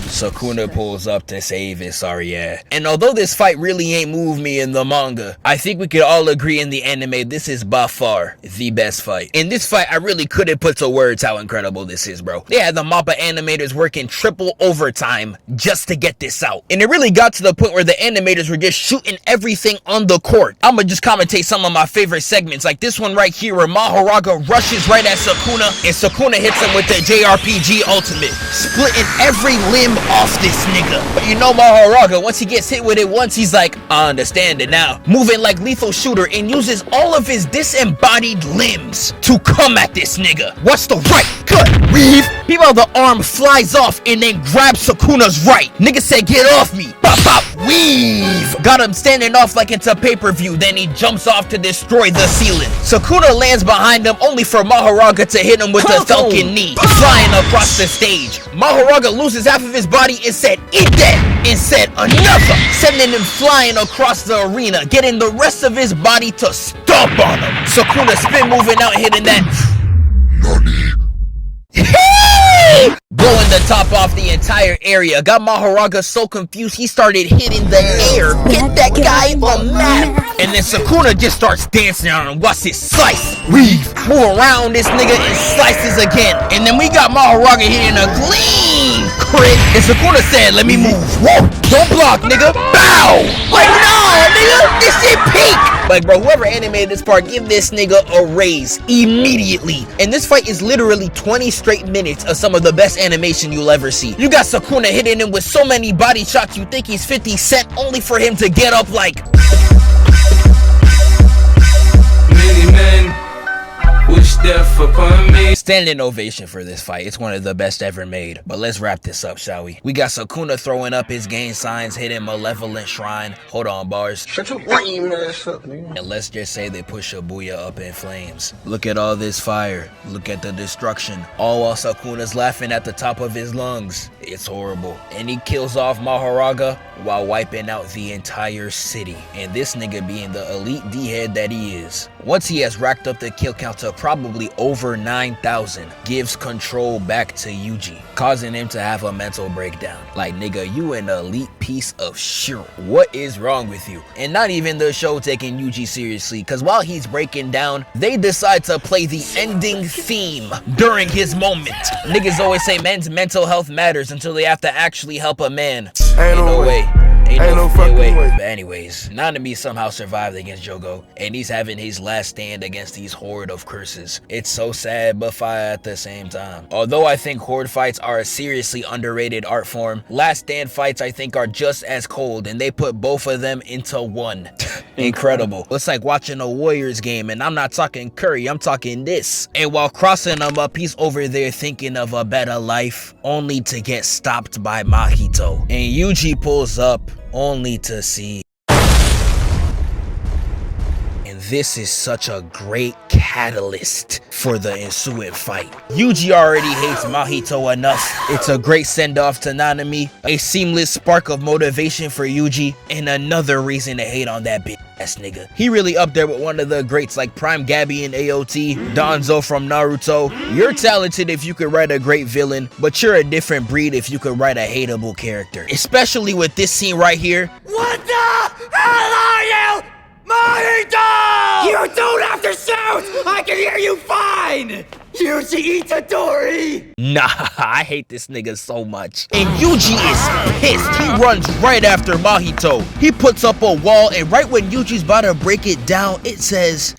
Speaker 1: Sukuna pulls up to save his sorry ass. And although this fight really ain't moved me in the manga, I think we could all agree in the anime this is by far the best fight. In this fight, I really couldn't put to words how incredible this is, bro. They had the MAPPA animators working triple overtime just to get this out. And it really got to the point where the animators were just shooting everything on the court. I'ma just commentate some of my favorite segments, like this one right here where Mahoraga rushes right at Sukuna, and Sukuna hits him with the JRPG ultimate, splitting every limb off this nigga. But you know Mahoraga, once he gets hit with it once, he's like, I understand it now. Moving like Lethal Shooter and uses all of his disembodied limbs to come at this nigga. What's the right? Cut, weave. Meanwhile, the arm flies off and then grabs Sukuna's right. Nigga said, get off me. Pop, pop, weave. Got him standing off like it's a pay-per-view. Then he jumps off to destroy the ceiling. Sukuna lands behind him only for Mahoraga to hit him with the Falcon knee, flying across the stage. Mahoraga loses half of his body and said, eat that, and said another, sending him flying across the arena, getting the rest of his body to stomp on him. Sukuna spin moving out, hitting that blowing the top off the entire area. Got Mahoraga so confused he started hitting the air. Get that guy on map. And then Sukuna just starts dancing on him. Watch this slice, weave, move around this nigga and slices again. And then we got Mahoraga hitting a clean crit. And Sukuna said, let me move. Whoa, don't block, nigga. Bow. Like, no, nigga, this shit peak. Like, bro, whoever animated this part, give this nigga a raise immediately. And this fight is literally 20 straight minutes of some of the best animation you'll ever see. You got Sukuna hitting him with so many body shots you think he's 50 Cent, only for him to get up like... Many men wish death upon me. Standing ovation for this fight. It's one of the best ever made. But let's wrap this up, shall we? We got Sukuna throwing up his gang signs, hitting Malevolent Shrine. Hold on, bars.
Speaker 5: Shut your lame ass up, nigga.
Speaker 1: And let's just say they push Shibuya up in flames. Look at all this fire. Look at the destruction. All while Sukuna's laughing at the top of his lungs. It's horrible. And he kills off Mahoraga while wiping out the entire city. And this nigga being the elite D-head that he is. Once he has racked up the kill count to probably over 9,000, gives control back to Yuji, causing him to have a mental breakdown. Like, nigga, you an elite piece of shit. What is wrong with you? And not even the show taking Yuji seriously, cause while he's breaking down, they decide to play the ending theme during his moment. Niggas always say men's mental health matters until they have to actually help a man. Ain't no way. Ain't no fucking way. But anyways, Nanami somehow survived against Jogo, and he's having his last stand against these horde of curses. It's so sad but fire at the same time. Although I think horde fights are a seriously underrated art form, last stand fights I think are just as cold, and they put both of them into one. Incredible. It's like watching a Warriors game, and I'm not talking Curry, I'm talking this. And while crossing them up, he's over there thinking of a better life, only to get stopped by Mahito. And Yuji pulls up, only to see. And this is such a great catalyst for the ensuing fight. Yuji already hates Mahito enough. It's a great send-off to Nanami, a seamless spark of motivation for Yuji, and another reason to hate on that bitch ass nigga. He really up there with one of the greats like Prime Gabby in AOT, Danzo from Naruto. You're talented if you could write a great villain, but you're a different breed if you could write a hateable character. Especially with this scene right here. What the hell are you? Mahito!
Speaker 8: You don't have to shout! I can hear you fine! Yuji Itdadori!
Speaker 1: Nah, I hate this nigga so much. And Yuji is pissed. He runs right after Mahito. He puts up a wall, and right when Yuji's about to break it down, it says,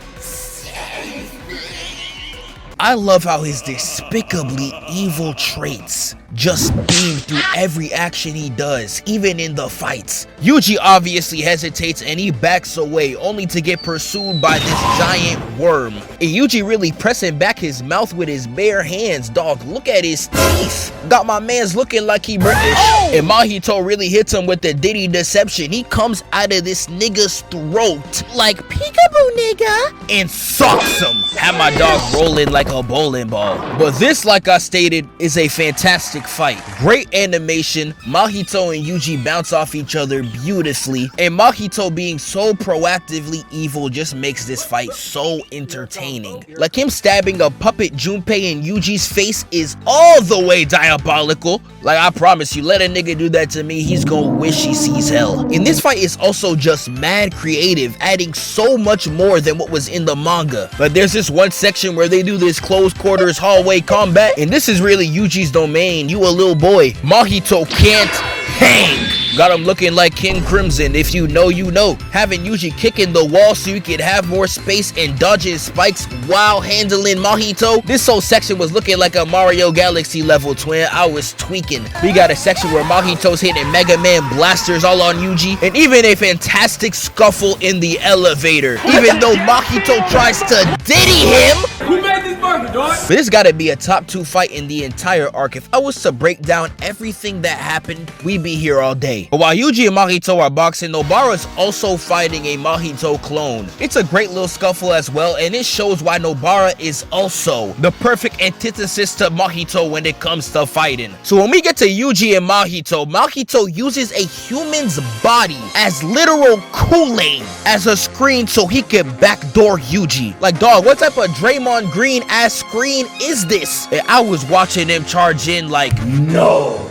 Speaker 1: I love how his despicably evil traits just beam through every action he does, even in the fights. Yuji obviously hesitates and he backs away, only to get pursued by this giant worm. And Yuji really pressing back his mouth with his bare hands, dog. Look at his teeth. Got my mans looking like he British. And Mahito really hits him with the Diddy deception. He comes out of this nigga's throat like peekaboo nigga and sucks him. Have my dog rolling like a bowling ball. But this, like I stated, is a fantastic fight. Great animation. Mahito and Yuji bounce off each other beautifully, and Mahito being so proactively evil just makes this fight so entertaining. Like him stabbing a puppet Junpei in Yuji's face is all the way diabolical. Like, I promise you, let a nigga do that to me, he's gonna wish he sees hell. And this fight is also just mad creative, adding so much more than what was in the manga. But there's this one section where they do this close quarters hallway combat, and this is really Yuji's domain. You a little boy. Mahito can't hang. Got him looking like King Crimson. If you know, you know. Having Yuji kicking the wall so you could have more space and dodging spikes while handling Mahito. This whole section was looking like a Mario Galaxy level, twin. I was tweaking. We got a section where Mahito's hitting Mega Man blasters all on Yuji, and even a fantastic scuffle in the elevator. Even though Mahito tries to diddy him.
Speaker 8: Who made this burger, dog?
Speaker 1: But this gotta be a top 2 fight in the entire arc. If I was to break down everything that happened, we'd be here all day. But while Yuji and Mahito are boxing, Nobara is also fighting a Mahito clone. It's a great little scuffle as well, and it shows why Nobara is also the perfect antithesis to Mahito when it comes to fighting. So when we get to Yuji and Mahito, Mahito uses a human's body as literal Kool-Aid as a screen so he can backdoor Yuji. Like, dog, what type of Draymond Green ass screen is this? And I was watching him charge in like, no.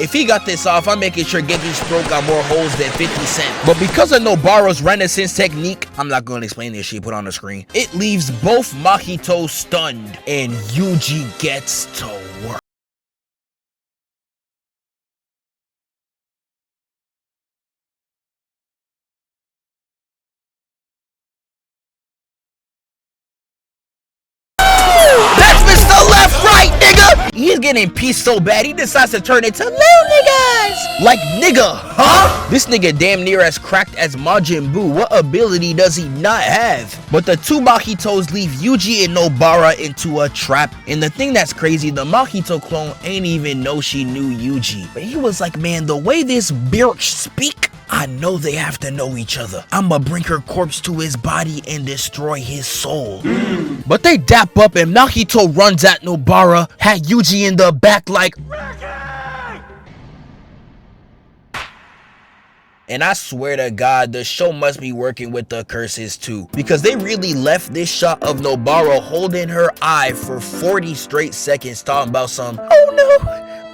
Speaker 1: If he got this off, I'm making sure Genki Stroke got more holes than 50 Cent. But because of Nobara's Renaissance technique, I'm not going to explain this shit put on the screen. It leaves both Mahito stunned, and Yuji gets to work. That's Mr. Left Right, nigga! he's getting peace so bad, he decides to turn into little niggas. Like, nigga, huh? This nigga damn near as cracked as Majin Buu. What ability does he not have? But the two Mahitos leave Yuji and Nobara into a trap. And the thing that's crazy, the Mahito clone ain't even know she knew Yuji. But he was like, man, the way this bitch speak, I know they have to know each other. I'ma bring her corpse to his body and destroy his soul. But they dap up and Mahito runs at Nobara, had Yuji in the back like, and I swear to God, the show must be working with the curses too, because they really left this shot of Nobara holding her eye for 40 straight seconds talking about some, oh no,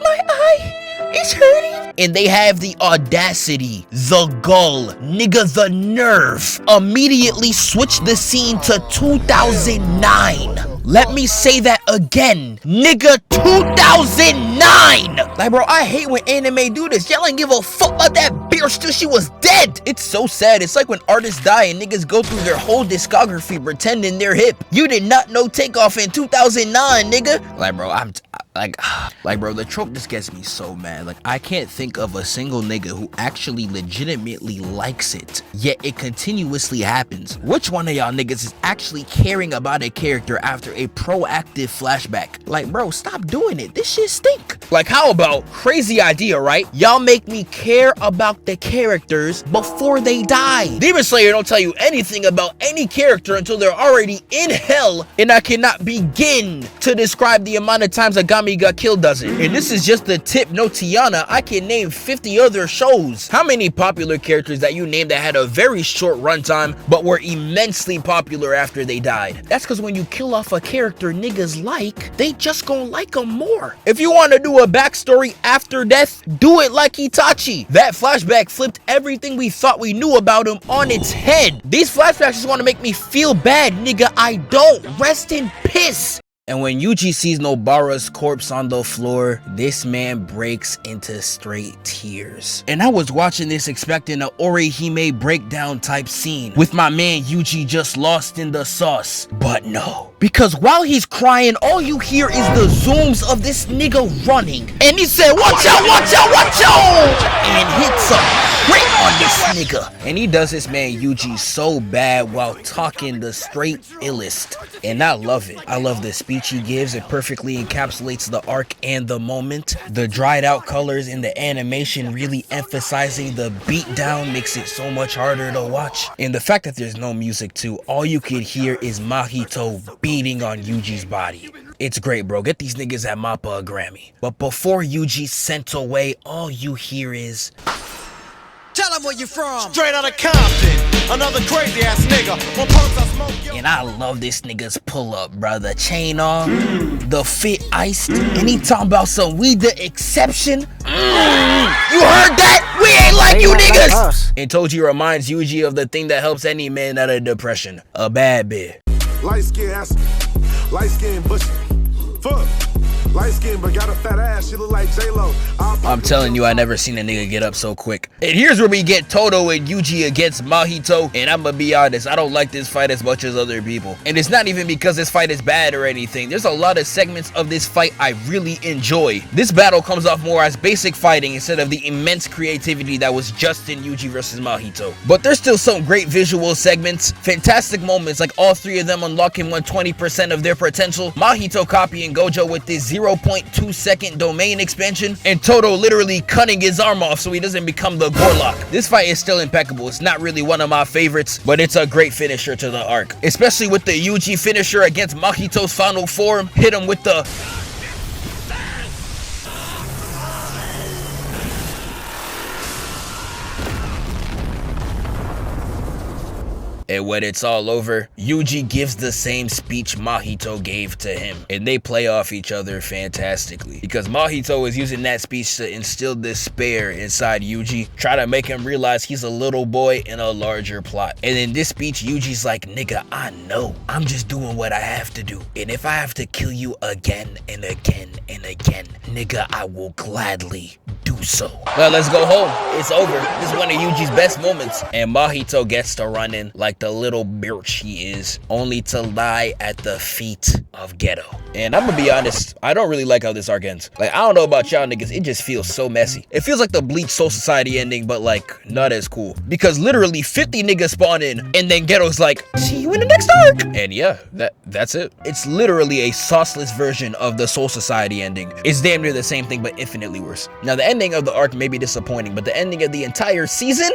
Speaker 1: my eye is hurting. And they have the audacity, the gall, nigga, the nerve, immediately switch the scene to 2009. Let me say that again, nigga, 2009. Like, bro, I hate when anime do this. Y'all ain't give a fuck about that bitch till she was dead. It's so sad. It's like when artists die and niggas go through their whole discography pretending they're hip. You did not know Takeoff in 2009, nigga. Like, bro, bro, the trope just gets me so mad. Like, I can't think of a single nigga who actually legitimately likes it, yet it continuously happens. Which one of y'all niggas is actually caring about a character after a proactive flashback? Like, bro, stop doing it. This shit stink. Like, how about, crazy idea, right? Y'all make me care about the characters before they die. Demon Slayer don't tell you anything about any character until they're already in hell, and I cannot begin to describe the amount of times Agami got killed does it. And this is just the tip, no Tiana. I can name 50 other shows. How many popular characters that you named that had a very short runtime but were immensely popular after they died? That's because when you kill off a character niggas like, they just gonna like them more. If you want to do a backstory after death, do it like Itachi. That flashback flipped everything we thought we knew about him on its head. These flashbacks just want to make me feel bad, nigga. I don't. Rest in piss. And when Yuji sees Nobara's corpse on the floor, this man breaks into straight tears. And I was watching this expecting an Orihime breakdown type scene with my man Yuji just lost in the sauce. But no. Because while he's crying, all you hear is the zooms of this nigga running. And he said, watch out, watch out, watch out! And hits a crit on this nigga. And he does this man Yuji so bad while talking the straight illest. And I love it. I love the speech he gives. It perfectly encapsulates the arc and the moment. The dried out colors in the animation really emphasizing the beatdown makes it so much harder to watch. And the fact that there's no music too, all you could hear is Mahito beating on Yuji's body. It's great, bro. Get these niggas at Mappa a Grammy. But before Yuji's sent away, all you hear is,
Speaker 2: Tell him where you from. Straight out of Compton. Another crazy ass nigga. One pumps I smoke.
Speaker 1: and I love this nigga's pull up, bro. The chain on, the fit iced, and he talking about some we the exception. You heard that? We ain't like you niggas. And Toji reminds Yuji of the thing that helps any man out of depression: a bad bitch.
Speaker 9: Light skin ass, light skin bushy, fuck. Light skin, but got a fat ass. She look like J-Lo.
Speaker 1: I'm telling you, I never seen a nigga get up so quick. And here's where we get Todo and Yuji against Mahito. And I'ma be honest, I don't like this fight as much as other people. And it's not even because this fight is bad or anything. There's a lot of segments of this fight I really enjoy. This battle comes off more as basic fighting instead of the immense creativity that was just in Yuji versus Mahito. But there's still some great visual segments, fantastic moments, like all three of them unlocking 120% of their potential, Mahito copying Gojo with this 0.2 second domain expansion, and Todo literally cutting his arm off so he doesn't become the Gorlock. This fight is still impeccable. It's not really one of my favorites, but it's a great finisher to the arc, especially with the Yuji finisher against Mahito's final form. Hit him with the and when it's all over, Yuji gives the same speech Mahito gave to him, and they play off each other fantastically, because Mahito is using that speech to instill despair inside Yuji, try to make him realize he's a little boy in a larger plot. And in this speech, Yuji's like, nigga, I know, I'm just doing what I have to do, and if I have to kill you again and again and again, nigga, I will gladly do so. Well, let's go home. It's over. This is one of Yuji's best moments, and Mahito gets to run in like the the little bitch he is, only to lie at the feet of Ghetto. And I'm gonna be honest, I don't really like how this arc ends. Like, I don't know about y'all niggas, it just feels so messy. It feels like the Bleach Soul Society ending, but like, not as cool. Because literally 50 niggas spawn in, and then Ghetto's like, see you in the next arc! And yeah, that's it. It's literally a sauceless version of the Soul Society ending. It's damn near the same thing, but infinitely worse. Now, the ending of the arc may be disappointing, but the ending of the entire season?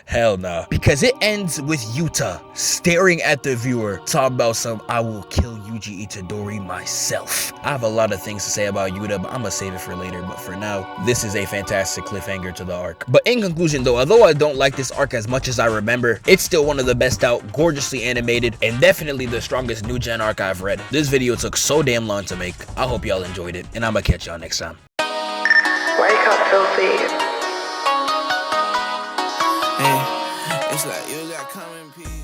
Speaker 1: Hell no. Because it ends with Yuta staring at the viewer, talking about some, I will kill Yuji Itdadori myself. I have a lot of things to say about Yuta, but I'm gonna save it for later. But for now, this is a fantastic cliffhanger to the arc. But in conclusion though, although I don't like this arc as much as I remember, it's still one of the best out, gorgeously animated, and definitely the strongest new gen arc I've read. This video took so damn long to make. I hope y'all enjoyed it, and I'm gonna catch y'all next time.
Speaker 10: Wake up, filthy.
Speaker 11: Hey, it's like you got come in peace.